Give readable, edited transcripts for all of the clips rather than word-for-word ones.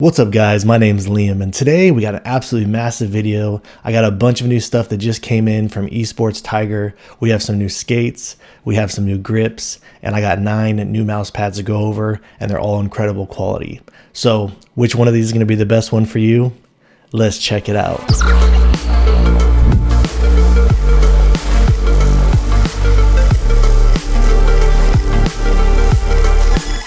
What's up guys, my name's Liam and today we got an absolutely massive video. I got a bunch of new stuff that just came in from EspTiger. We have some new skates, we have some new grips, and I got 9 new mouse pads to go over and they're all incredible quality. So which one of these is going to be the best one for you? Let's check it out.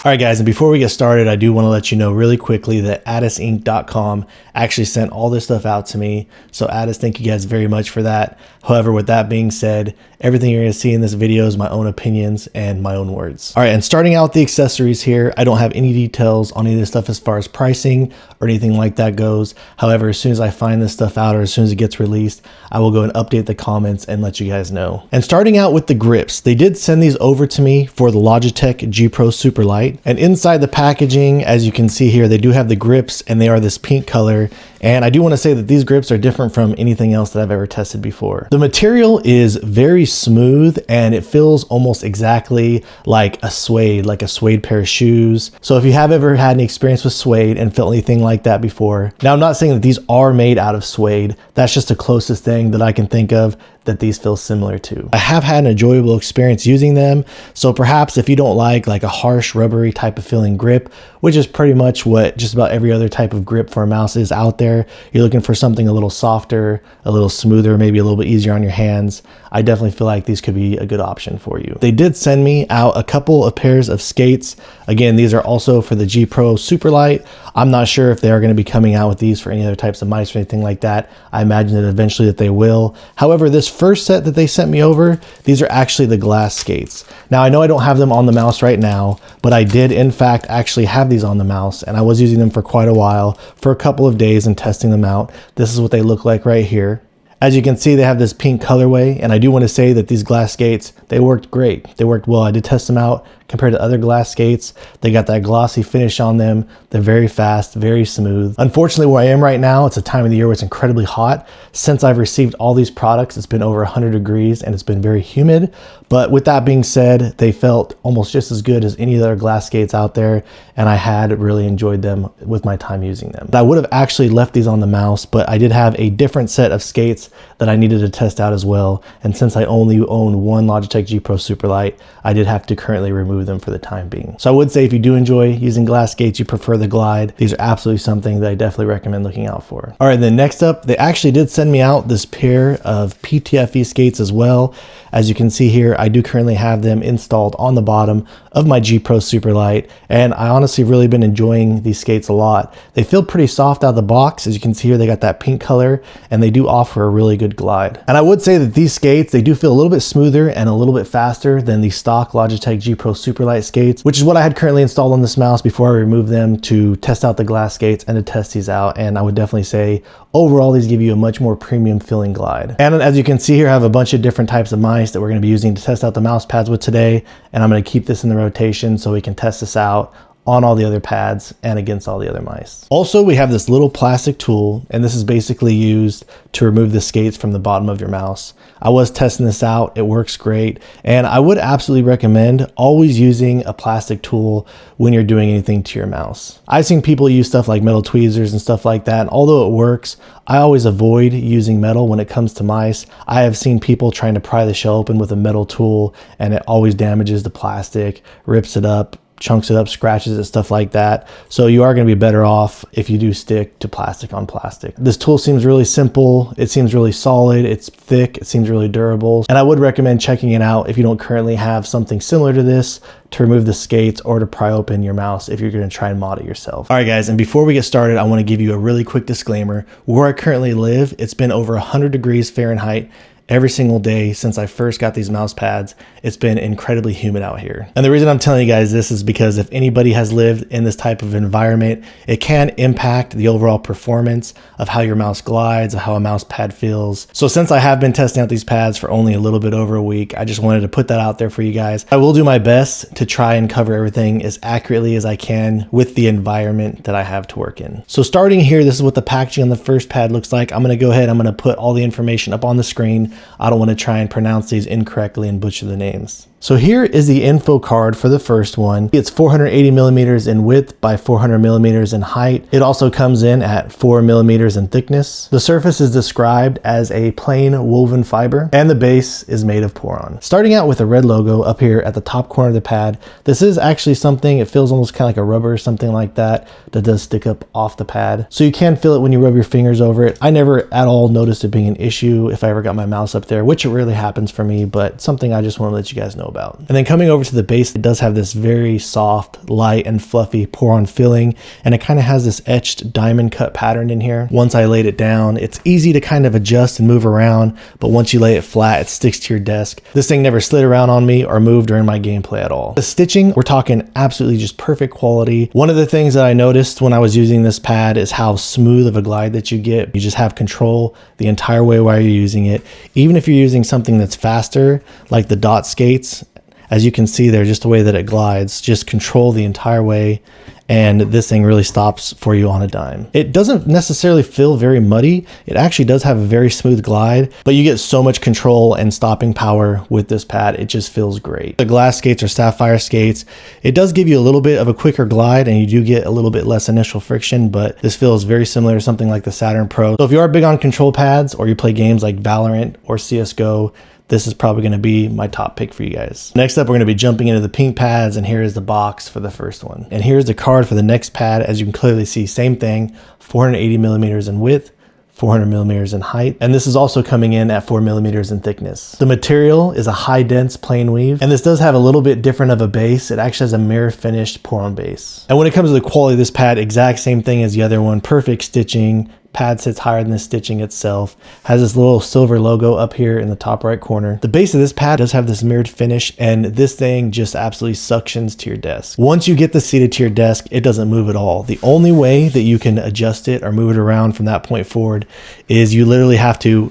Alright guys, and before we get started, I do want to let you know really quickly that addisinc.com actually sent all this stuff out to me. So Addis, thank you guys very much for that. However, with that being said, everything you're going to see in this video is my own opinions and my own words. Alright, and starting out with the accessories here, I don't have any details on any of this stuff as far as pricing or anything like that goes. However, as soon as I find this stuff out or as soon as it gets released, I will go and update the comments and let you guys know. And starting out with the grips, they did send these over to me for the Logitech G Pro Super Light. And inside the packaging, as you can see here, they do have the grips and they are this pink color. And I do want to say that these grips are different from anything else that I've ever tested before. The material is very smooth and it feels almost exactly like a suede pair of shoes. So if you have ever had any experience with suede and felt anything like that before, now I'm not saying that these are made out of suede. That's just the closest thing that I can think of that these feel similar to. I have had an enjoyable experience using them. So perhaps if you don't like a harsh rubbery type of feeling grip, which is pretty much what just about every other type of grip for a mouse is out there, you're looking for something a little softer, a little smoother, maybe a little bit easier on your hands, I definitely feel like these could be a good option for you. They did send me out a couple of pairs of skates. Again, these are also for the G Pro Super Light. I'm not sure if they are going to be coming out with these for any other types of mice or anything like that. I imagine that eventually that they will. However, this first set that they sent me over, these are actually the glass skates. Now I know I don't have them on the mouse right now, but I did in fact actually have these on the mouse and I was using them for quite a while, for a couple of days and testing them out. This is what they look like right here. As you can see, they have this pink colorway, and I do want to say that these glass skates, they worked great. They worked well. I did test them out compared to other glass skates. They got that glossy finish on them. They're very fast, very smooth. Unfortunately, where I am right now, it's a time of the year where it's incredibly hot. Since I've received all these products, it's been over 100 degrees and it's been very humid. But with that being said, they felt almost just as good as any other glass skates out there, and I had really enjoyed them with my time using them. I would have actually left these on the mouse, but I did have a different set of skates that I needed to test out as well. And since I only own one Logitech G Pro Super Light, I did have to currently remove them for the time being. So I would say if you do enjoy using glass skates, you prefer the Glide, these are absolutely something that I definitely recommend looking out for. All right, then next up, they actually did send me out this pair of PTFE skates as well. As you can see here, I do currently have them installed on the bottom of my G Pro Super Light, and I honestly really been enjoying these skates a lot. They feel pretty soft out of the box. As you can see here, they got that pink color, and they do offer a really good glide. And I would say that these skates, they do feel a little bit smoother and a little bit faster than the stock Logitech G Pro Super Light skates, which is what I had currently installed on this mouse before I removed them to test out the glass skates and to test these out. And I would definitely say overall, these give you a much more premium feeling glide. And as you can see here, I have a bunch of different types of mice that we're going to be using to test out the mouse pads with today. And I'm going to keep this in the rotation so we can test this out on all the other pads and against all the other mice. Also, we have this little plastic tool, and this is basically used to remove the skates from the bottom of your mouse. I was testing this out, it works great, and I would absolutely recommend always using a plastic tool when you're doing anything to your mouse. I've seen people use stuff like metal tweezers and stuff like that, and although it works, I always avoid using metal when it comes to mice. I have seen people trying to pry the shell open with a metal tool, and it always damages the plastic, rips it up, chunks it up, scratches it, stuff like that. So you are going to be better off if you do stick to plastic on plastic. This tool seems really simple. It seems really solid. It's thick. It seems really durable. And I would recommend checking it out if you don't currently have something similar to this to remove the skates or to pry open your mouse if you're going to try and mod it yourself. All right, guys. And before we get started, I want to give you a really quick disclaimer. Where I currently live, it's been over 100 degrees Fahrenheit every single day since I first got these mouse pads. It's been incredibly humid out here. And the reason I'm telling you guys this is because if anybody has lived in this type of environment, it can impact the overall performance of how your mouse glides, of how a mouse pad feels. So since I have been testing out these pads for only a little bit over a week, I just wanted to put that out there for you guys. I will do my best to try and cover everything as accurately as I can with the environment that I have to work in. So starting here, this is what the packaging on the first pad looks like. I'm going to go ahead, I'm going to put all the information up on the screen. I don't want to try and pronounce these incorrectly and butcher the names. So here is the info card for the first one. It's 480 millimeters in width by 400 millimeters in height. It also comes in at 4 millimeters in thickness. The surface is described as a plain woven fiber, and the base is made of Poron. Starting out with a red logo up here at the top corner of the pad. This is actually something, it feels almost kind of like a rubber or something like that does stick up off the pad. So you can feel it when you rub your fingers over it. I never at all noticed it being an issue if I ever got my mouse up there, which it rarely happens for me, but something I just want to let you guys know about. And then coming over to the base, it does have this very soft, light, and fluffy Poron filling, and it kind of has this etched diamond cut pattern in here. Once I laid it down, it's easy to kind of adjust and move around, but once you lay it flat, it sticks to your desk. This thing never slid around on me or moved during my gameplay at all. The stitching, we're talking absolutely just perfect quality. One of the things that I noticed when I was using this pad is how smooth of a glide that you get. You just have control the entire way while you're using it. Even if you're using something that's faster, like the dot skates, as you can see there, just the way that it glides, just control the entire way, and this thing really stops for you on a dime. It doesn't necessarily feel very muddy. It actually does have a very smooth glide, but you get so much control and stopping power with this pad. It just feels great. The glass skates or sapphire skates, it does give you a little bit of a quicker glide, and you do get a little bit less initial friction, but this feels very similar to something like the Saturn Pro. So if you are big on control pads, or you play games like Valorant or CSGO, this is probably going to be my top pick for you guys. Next up, we're going to be jumping into the pink pads, and here is the box for the first one. And here's the card for the next pad. As you can clearly see, same thing, 480 millimeters in width, 400 millimeters in height, and this is also coming in at 4 millimeters in thickness. The material is a high dense plain weave, and this does have a little bit different of a base. It actually has a mirror finished Poron base. And when it comes to the quality of this pad, exact same thing as the other one, perfect stitching. Pad sits higher than the stitching itself, has this little silver logo up here in the top right corner. The base of this pad does have this mirrored finish, and this thing just absolutely suctions to your desk. Once you get this seated to your desk, it doesn't move at all. The only way that you can adjust it or move it around from that point forward is you literally have to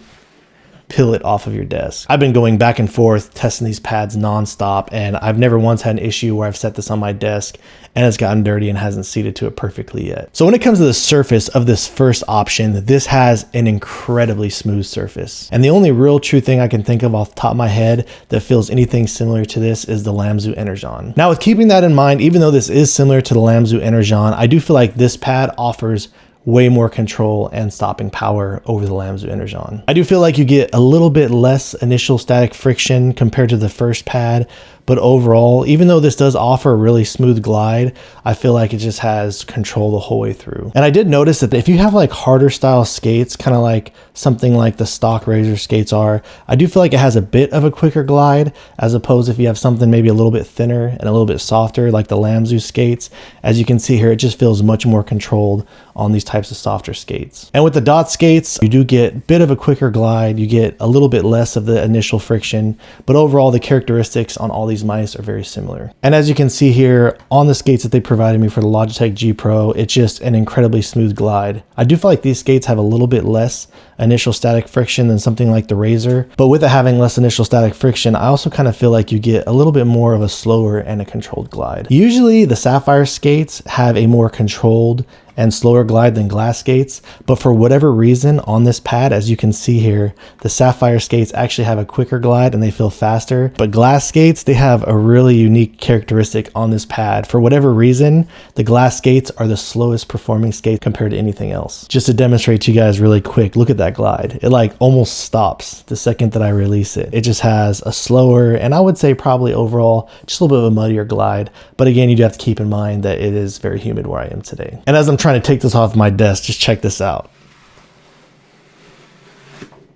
peel it off of your desk. I've been going back and forth testing these pads nonstop, and I've never once had an issue where I've set this on my desk and it's gotten dirty and hasn't seated to it perfectly yet. So when it comes to the surface of this first option, this has an incredibly smooth surface. And the only real true thing I can think of off the top of my head that feels anything similar to this is the Lamzu Energon. Now, with keeping that in mind, even though this is similar to the Lamzu Energon, I do feel like this pad offers way more control and stopping power over the Lamzu Energon. I do feel like you get a little bit less initial static friction compared to the first pad, but overall, even though this does offer a really smooth glide, I feel like it just has control the whole way through. And I did notice that if you have like harder style skates, kind of like something like the stock Razor skates are, I do feel like it has a bit of a quicker glide, as opposed if you have something maybe a little bit thinner and a little bit softer like the Lamzu skates. As you can see here, it just feels much more controlled on these types of softer skates. And with the dot skates, you do get a bit of a quicker glide, you get a little bit less of the initial friction, but overall the characteristics on all these mice are very similar. And as you can see here on the skates that they provided me for the Logitech G Pro, it's just an incredibly smooth glide. I do feel like these skates have a little bit less initial static friction than something like the Razor, but with it having less initial static friction, I also kind of feel like you get a little bit more of a slower and a controlled glide. Usually the Sapphire skates have a more controlled and slower glide than glass skates, but for whatever reason on this pad, as you can see here, the Sapphire skates actually have a quicker glide and they feel faster, but glass skates, they have a really unique characteristic on this pad. For whatever reason, the glass skates are the slowest performing skates compared to anything else. Just to demonstrate to you guys really quick, look at that glide. It like almost stops the second that I release it. It just has a slower, and I would say probably overall just a little bit of a muddier glide, but again, you do have to keep in mind that it is very humid where I am today. And as I'm trying to take this off my desk, just check this out.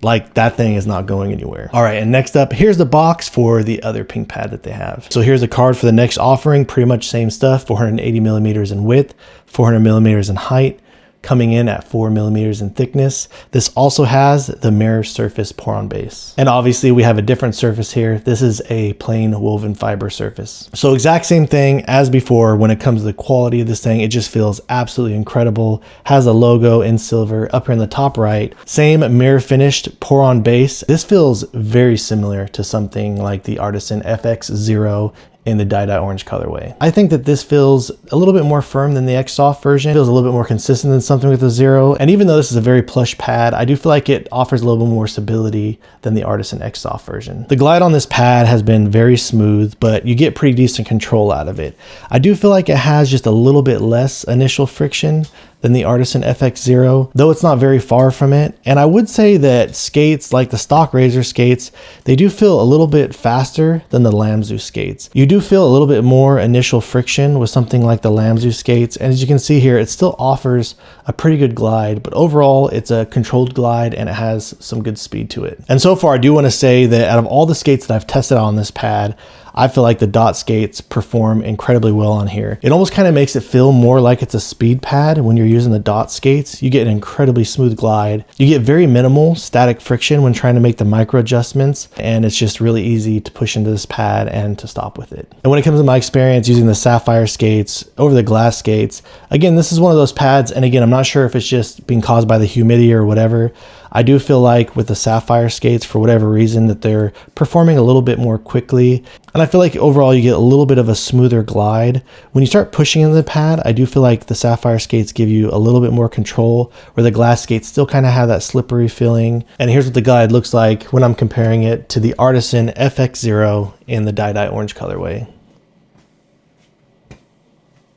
Like, that thing is not going anywhere. All right, and next up, here's the box for the other pink pad that they have. So here's a card for the next offering, pretty much same stuff, 480 millimeters in width, 400 millimeters in height, coming in at 4 millimeters in thickness. This also has the mirror surface Poron base. And obviously we have a different surface here. This is a plain woven fiber surface. So exact same thing as before when it comes to the quality of this thing. It just feels absolutely incredible. Has a logo in silver up here in the top right. Same mirror finished Poron base. This feels very similar to something like the Artisan FX0 in the Dye Orange colorway. I think that this feels a little bit more firm than the X Soft version. It feels a little bit more consistent than something with a zero. And even though this is a very plush pad, I do feel like it offers a little bit more stability than the Artisan X Soft version. The glide on this pad has been very smooth, but you get pretty decent control out of it. I do feel like it has just a little bit less initial friction than the Artisan FX0, though it's not very far from it. And I would say that skates like the stock Razor skates, they do feel a little bit faster than the Lamzu skates. You do feel a little bit more initial friction with something like the Lamzu skates, and as you can see here, it still offers a pretty good glide, but overall it's a controlled glide and it has some good speed to it. And so far I do want to say that out of all the skates that I've tested out on this pad, I feel like the dot skates perform incredibly well on here. It almost kind of makes it feel more like it's a speed pad when you're using the dot skates. You get an incredibly smooth glide. You get very minimal static friction when trying to make the micro adjustments, and it's just really easy to push into this pad and to stop with it. And when it comes to my experience using the Sapphire skates over the glass skates, again, this is one of those pads, and again, I'm not sure if it's just being caused by the humidity or whatever. I do feel like with the Sapphire skates, for whatever reason, that they're performing a little bit more quickly. And I feel like overall you get a little bit of a smoother glide. When you start pushing into the pad, I do feel like the Sapphire skates give you a little bit more control, where the glass skates still kind of have that slippery feeling. And here's what the glide looks like when I'm comparing it to the Artisan FX0 in the Dye Orange colorway.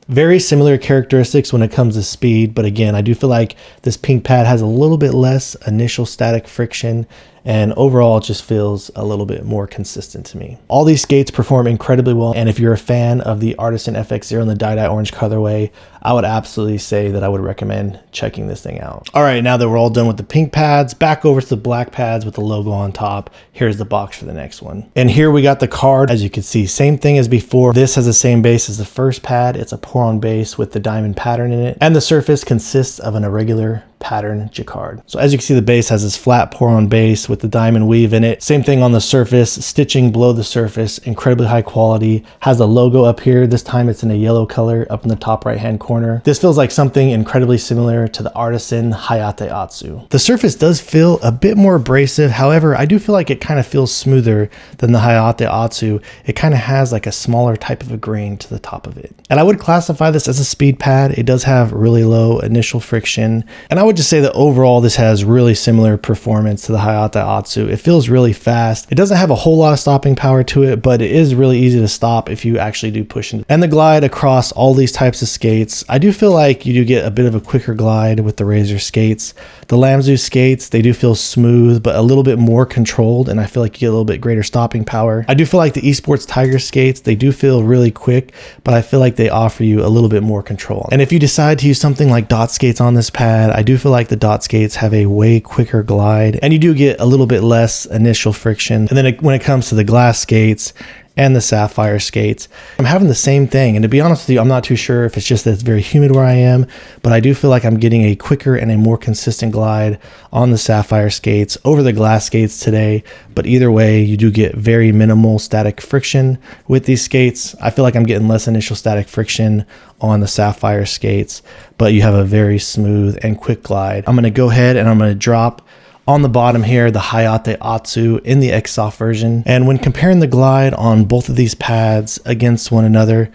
Very similar characteristics when it comes to speed, but again, I do feel like this pink pad has a little bit less initial static friction, and overall it just feels a little bit more consistent to me. All these skates perform incredibly well, and if you're a fan of the Artisan FX0 in the Dye Orange colorway, I would absolutely say that I would recommend checking this thing out. All right, now that we're all done with the pink pads, back over to the black pads with the logo on top. Here's the box for the next one. And here we got the card. As you can see, same thing as before. This has the same base as the first pad. It's a pour-on base with the diamond pattern in it, and the surface consists of an irregular pattern jacquard. So as you can see, the base has this flat pour-on base with the diamond weave in it. Same thing on the surface, stitching below the surface, incredibly high quality. Has the logo up here. This time it's in a yellow color up in the top right-hand corner. This feels like something incredibly similar to the Artisan Hayate Atsu. The surface does feel a bit more abrasive. However, I do feel like it kind of feels smoother than the Hayate Atsu. It kind of has like a smaller type of a grain to the top of it. And I would classify this as a speed pad. It does have really low initial friction. And I would just say that overall this has really similar performance to the Hayate Atsu. It feels really fast. It doesn't have a whole lot of stopping power to it, but it is really easy to stop if you actually do push into it. And the glide across all these types of skates, I do feel like you do get a bit of a quicker glide with the Razor skates. The Lamzu skates, they do feel smooth, but a little bit more controlled, and I feel like you get a little bit greater stopping power. I do feel like the EspTiger skates, they do feel really quick, but I feel like they offer you a little bit more control. And if you decide to use something like dot skates on this pad, I do feel like the dot skates have a way quicker glide, and you do get a little bit less initial friction. And then when it comes to the glass skates and the Sapphire skates, I'm having the same thing. And to be honest with you, I'm not too sure if it's just that it's very humid where I am, but I do feel like I'm getting a quicker and a more consistent glide on the Sapphire skates over the glass skates today. But either way, you do get very minimal static friction with these skates. I feel like I'm getting less initial static friction on the Sapphire skates, but you have a very smooth and quick glide. I'm going to go ahead and I'm going to drop on the bottom here the Hayate Atsu in the X Soft version. And when comparing the glide on both of these pads against one another,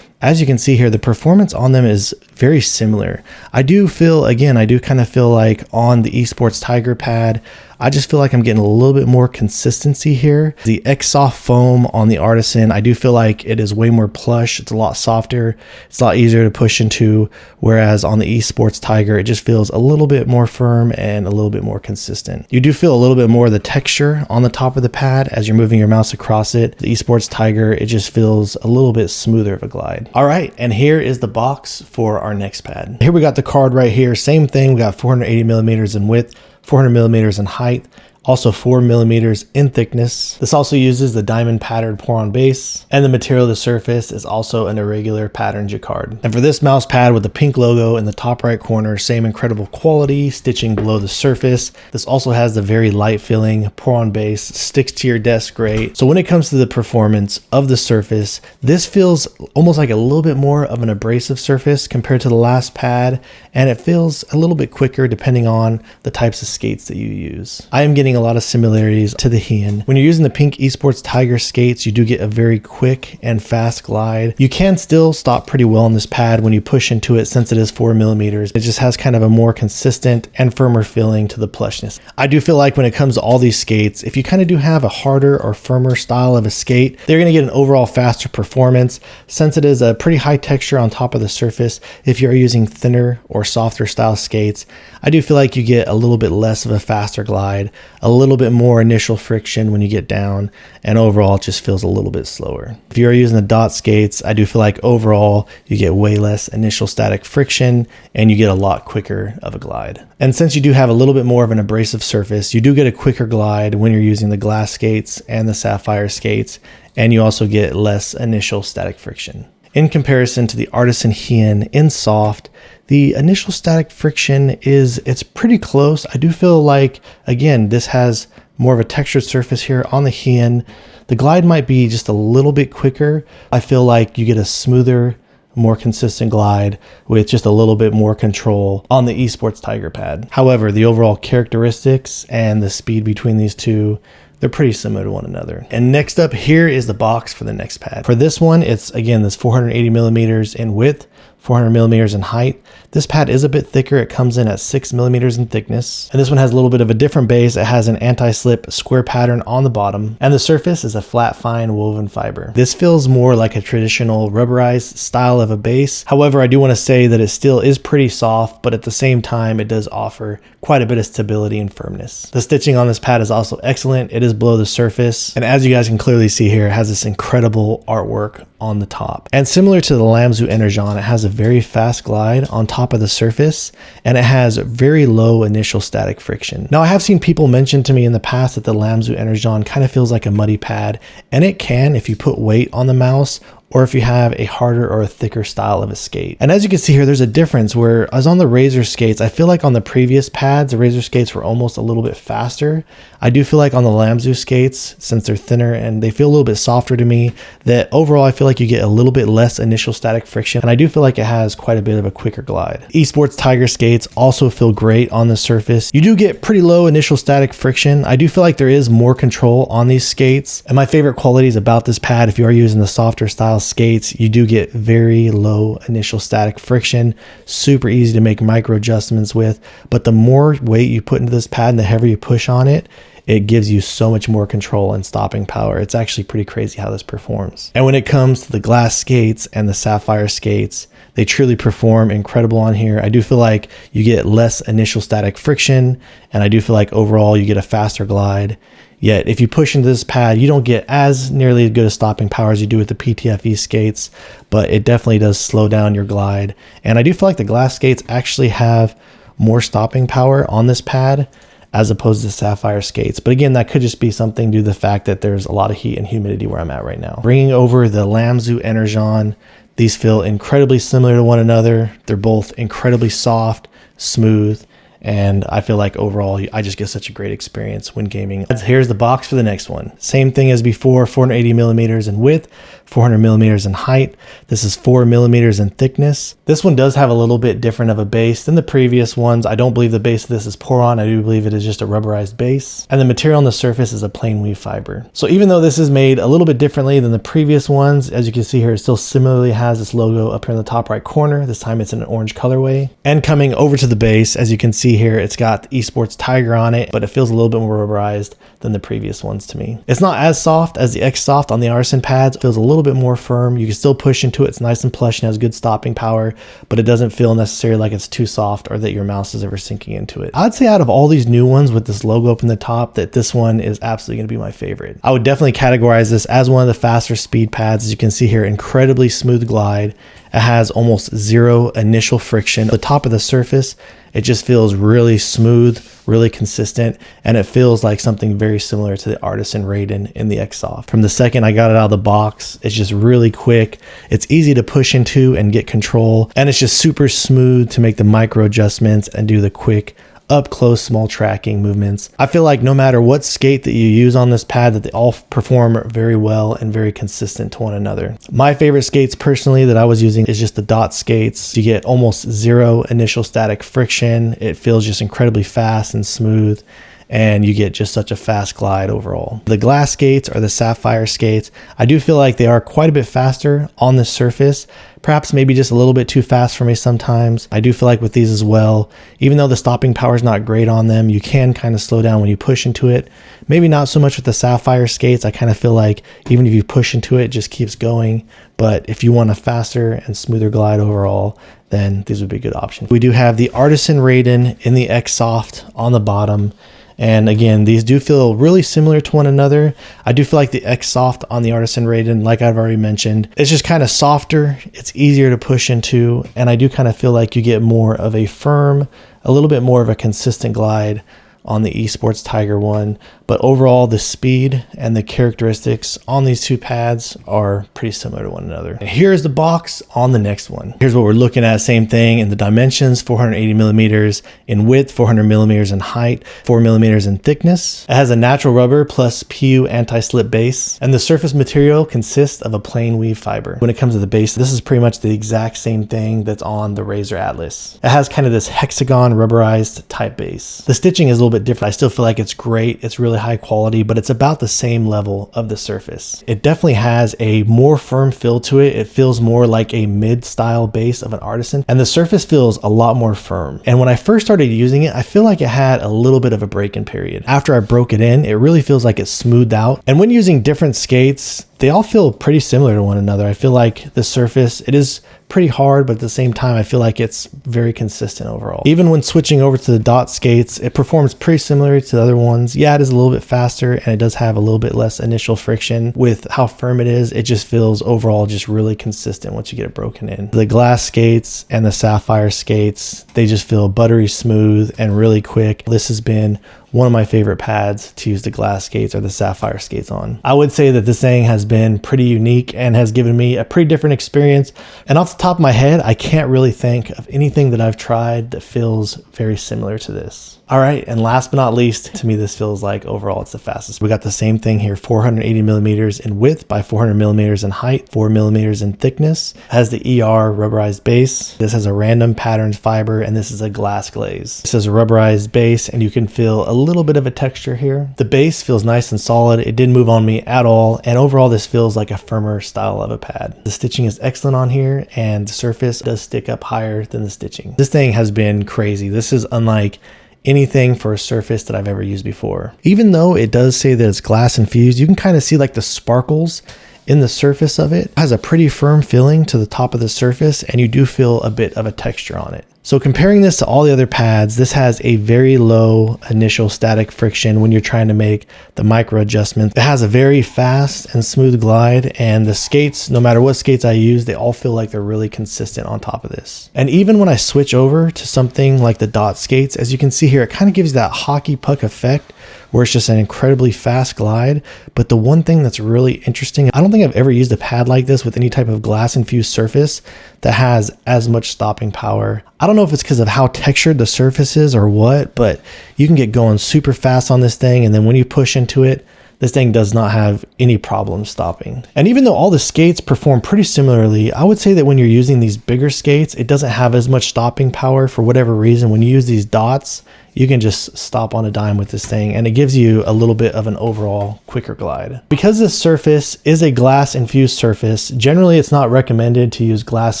as you can see here, the performance on them is very similar. I do kind of feel like on the EspTiger pad, I just feel like I'm getting a little bit more consistency here. The X Soft foam on the Artisan, I do feel like it is way more plush. It's a lot softer. It's a lot easier to push into, whereas on the EspTiger, it just feels a little bit more firm and a little bit more consistent. You do feel a little bit more of the texture on the top of the pad as you're moving your mouse across it. The EspTiger, it just feels a little bit smoother of a glide. All right, and here is the box for our next pad. Here we got the card right here. Same thing, we got 480 millimeters in width, 400 millimeters in height, also 4 millimeters in thickness. This also uses the diamond patterned pour-on base, and the material of the surface is also an irregular pattern jacquard. And for this mouse pad with the pink logo in the top right corner, same incredible quality, stitching below the surface. This also has the very light feeling pour-on base, sticks to your desk great. So when it comes to the performance of the surface, this feels almost like a little bit more of an abrasive surface compared to the last pad, and it feels a little bit quicker depending on the types of skates that you use. I am getting seeing a lot of similarities to the Hien. When you're using the pink EspTiger skates, you do get a very quick and fast glide. You can still stop pretty well on this pad when you push into it since it is 4mm. It just has kind of a more consistent and firmer feeling to the plushness. I do feel like when it comes to all these skates, if you kind of do have a harder or firmer style of a skate, they're going to get an overall faster performance since it is a pretty high texture on top of the surface. If you're using thinner or softer style skates, I do feel like you get a little bit less of a faster glide, a little bit more initial friction when you get down, and overall it just feels a little bit slower. If you're using the dot skates, I do feel like overall you get way less initial static friction and you get a lot quicker of a glide. And since you do have a little bit more of an abrasive surface, you do get a quicker glide when you're using the glass skates and the sapphire skates, and you also get less initial static friction. In comparison to the Artisan Hien in soft, the initial static friction it's pretty close. I do feel like, again, this has more of a textured surface here on the Hien. The glide might be just a little bit quicker. I feel like you get a smoother, more consistent glide with just a little bit more control on the EspTiger pad. However, the overall characteristics and the speed between these two, they're pretty similar to one another. And next up here is the box for the next pad. For this one, it's again this 480mm in width, 400mm in height. This pad is a bit thicker. It comes in at 6mm in thickness. And this one has a little bit of a different base. It has an anti-slip square pattern on the bottom, and the surface is a flat, fine woven fiber. This feels more like a traditional rubberized style of a base. However, I do want to say that it still is pretty soft, but at the same time, it does offer quite a bit of stability and firmness. The stitching on this pad is also excellent. It is below the surface. And as you guys can clearly see here, it has this incredible artwork on the top. And similar to the Lamzu Energon, it has a very fast glide on top of the surface, and it has very low initial static friction. Now, I have seen people mention to me in the past that the Lamzu Energon kind of feels like a muddy pad, and it can if you put weight on the mouse or if you have a harder or a thicker style of a skate. And as you can see here, there's a difference where as on the Razor skates, I feel like on the previous pads, the Razor skates were almost a little bit faster. I do feel like on the Lamzu skates, since they're thinner and they feel a little bit softer to me, that overall I feel like you get a little bit less initial static friction, and I do feel like it has quite a bit of a quicker glide. EspTiger skates also feel great on the surface. You do get pretty low initial static friction. I do feel like there is more control on these skates, and my favorite qualities about this pad, if you are using the softer style skates, you do get very low initial static friction, super easy to make micro adjustments with, but the more weight you put into this pad and the heavier you push on it, it gives you so much more control and stopping power. It's actually pretty crazy how this performs. And when it comes to the glass skates and the sapphire skates, they truly perform incredible on here. I do feel like you get less initial static friction, and I do feel like overall you get a faster glide. Yet if you push into this pad, you don't get as nearly as good a stopping power as you do with the PTFE skates, but it definitely does slow down your glide. And I do feel like the glass skates actually have more stopping power on this pad as opposed to sapphire skates. But again, that could just be something due to the fact that there's a lot of heat and humidity where I'm at right now. Bringing over the Lamzu Energon, these feel incredibly similar to one another. They're both incredibly soft, smooth, and I feel like overall I just get such a great experience when gaming. Here's the box for the next one. Same thing as before, 480mm in width, 400mm in height. This is 4mm in thickness. This one does have a little bit different of a base than the previous ones. I don't believe the base of this is Poron. I do believe it is just a rubberized base. And the material on the surface is a plain weave fiber. So even though this is made a little bit differently than the previous ones, as you can see here, it still similarly has this logo up here in the top right corner. This time it's in an orange colorway. And coming over to the base, as you can see here, it's got the EspTiger on it, but it feels a little bit more rubberized than the previous ones to me. It's not as soft as the X Soft on the Artisan pads. It feels a little bit more firm. You can still push into it. It's nice and plush and has good stopping power, but it doesn't feel necessarily like it's too soft or that your mouse is ever sinking into it. I'd say out of all these new ones with this logo up in the top, that this one is absolutely going to be my favorite. I would definitely categorize this as one of the faster speed pads. As you can see here, incredibly smooth glide. It has almost zero initial friction. The top of the surface, it just feels really smooth, really consistent, and it feels like something very similar to the Artisan Raiden in the X Soft. From the second I got it out of the box, it's just really quick. It's easy to push into and get control, and it's just super smooth to make the micro adjustments and do the quick up close small tracking movements. I feel like no matter what skate that you use on this pad, that they all perform very well and very consistent to one another. My favorite skates personally that I was using is just the dot skates. You get almost zero initial static friction. It feels just incredibly fast and smooth. and you get just such a fast glide overall. The glass skates or the sapphire skates, I do feel like they are quite a bit faster on the surface. Perhaps maybe just a little bit too fast for me sometimes. I do feel like with these as well, even though the stopping power is not great on them, you can kind of slow down when you push into it. Maybe not so much with the sapphire skates. I kind of feel like even if you push into it, it just keeps going. But if you want a faster and smoother glide overall, then these would be a good option. We do have the Artisan Raiden in the X Soft on the bottom. And again, these do feel really similar to one another. I do feel like the X Soft on the Artisan Raiden, like I've already mentioned, it's just kind of softer. It's easier to push into. And I do kind of feel like you get more of a firm, a little bit more of a consistent glide on the EspTiger one. But overall, the speed and the characteristics on these two pads are pretty similar to one another. And here's the box on the next one. Here's what we're looking at. Same thing in the dimensions: 480 millimeters in width, 400 millimeters in height, 4 millimeters in thickness. It has a natural rubber plus PU anti-slip base, and the surface material consists of a plain weave fiber. When it comes to the base, this is pretty much the exact same thing that's on the Razor Atlas. It has kind of this hexagon rubberized type base. The stitching is a little bit different. I still feel like it's great. It's really high quality, but it's about the same level of the surface. It definitely has a more firm feel to it. It feels more like a mid-style base of an Artisan, and the surface feels a lot more firm. And when I first started using it, I feel like it had a little bit of a break-in period. After I broke it in, it really feels like it's smoothed out. And when using different skates, they all feel pretty similar to one another. I feel like the surface, it is pretty hard, but at the same time, I feel like it's very consistent overall. Even when switching over to the dot skates, it performs pretty similar to the other ones. Yeah, it is a little bit faster, and it does have a little bit less initial friction. With how firm it is, it just feels overall just really consistent once you get it broken in. The glass skates and the sapphire skates, they just feel buttery smooth and really quick. This has been one of my favorite pads to use the glass skates or the sapphire skates on. I would say that this thing has been pretty unique and has given me a pretty different experience. And off the top of my head, I can't really think of anything that I've tried that feels very similar to this. All right, and last but not least, to me, this feels like overall it's the fastest. We got the same thing here: 480 millimeters in width by 400 millimeters in height, 4 millimeters in thickness. It has the ER rubberized base. This has a random patterns fiber, and this is a glass glaze. This is a rubberized base, and you can feel a little bit of a texture here. The base feels nice and solid. It didn't move on me at all, and overall this feels like a firmer style of a pad. The stitching is excellent on here, and the surface does stick up higher than the stitching. This thing has been crazy. This is unlike anything for a surface that I've ever used before. Even though it does say that it's glass infused, you can kind of see like the sparkles in the surface of it. It has a pretty firm feeling to the top of the surface, and you do feel a bit of a texture on it. So comparing this to all the other pads, this has a very low initial static friction when you're trying to make the micro adjustments. It has a very fast and smooth glide, and the skates, no matter what skates I use, they all feel like they're really consistent on top of this. And even when I switch over to something like the dot skates, as you can see here, it kind of gives that hockey puck effect where it's just an incredibly fast glide. But the one thing that's really interesting, I don't think I've ever used a pad like this with any type of glass infused surface that has as much stopping power. I don't know if it's because of how textured the surface is or what, but you can get going super fast on this thing, and then when you push into it, this thing does not have any problem stopping. And even though all the skates perform pretty similarly, I would say that when you're using these bigger skates, it doesn't have as much stopping power for whatever reason. When you use these dots, you can just stop on a dime with this thing, and it gives you a little bit of an overall quicker glide. Because this surface is a glass infused surface, generally it's not recommended to use glass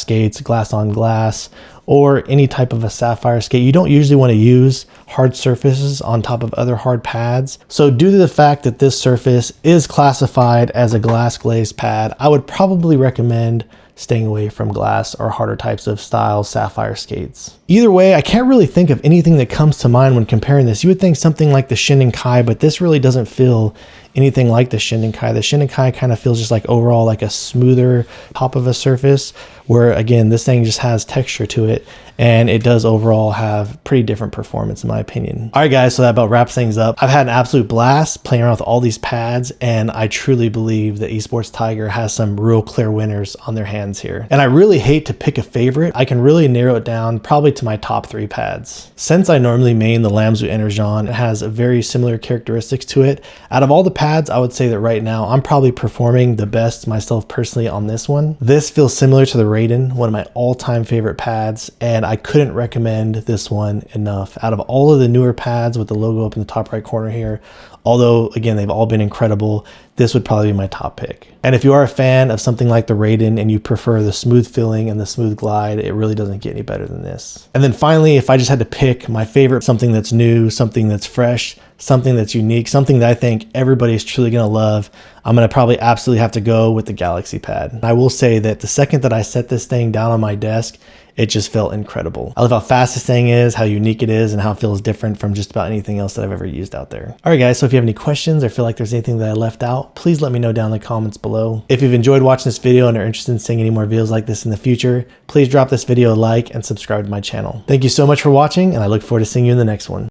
skates, glass on glass, or any type of a sapphire skate. You don't usually want to use hard surfaces on top of other hard pads. So due to the fact that this surface is classified as a glass glazed pad, I would probably recommend staying away from glass or harder types of style sapphire skates. Either way, I can't really think of anything that comes to mind when comparing this. You would think something like the Shinnin-Kai, but this really doesn't feel anything like the Shinnin-Kai. The Shinnin-Kai kind of feels just like overall like a smoother top of a surface, where again, this thing just has texture to it, and it does overall have pretty different performance in my opinion. All right guys, so that about wraps things up. I've had an absolute blast playing around with all these pads, and I truly believe that EspTiger has some real clear winners on their hands here. And I really hate to pick a favorite. I can really narrow it down probably to my top 3 pads. Since I normally main the Lamzu Energon, it has a very similar characteristics to it. Out of all the pads pads, I would say that right now I'm probably performing the best myself personally on this one. This feels similar to the Raiden, one of my all-time favorite pads, and I couldn't recommend this one enough. Out of all of the newer pads with the logo up in the top right corner here, although again, they've all been incredible, this would probably be my top pick. And if you are a fan of something like the Raiden and you prefer the smooth feeling and the smooth glide, it really doesn't get any better than this. And then finally, if I just had to pick my favorite, something that's new, something that's fresh, something that's unique, something that I think everybody's truly gonna love, I'm gonna probably absolutely have to go with the Galaxy Pad. And I will say that the second that I set this thing down on my desk, it just felt incredible. I love how fast this thing is, how unique it is, and how it feels different from just about anything else that I've ever used out there. All right guys, so if you have any questions or feel like there's anything that I left out, please let me know down in the comments below. If you've enjoyed watching this video and are interested in seeing any more videos like this in the future, please drop this video a like and subscribe to my channel. Thank you so much for watching, and I look forward to seeing you in the next one.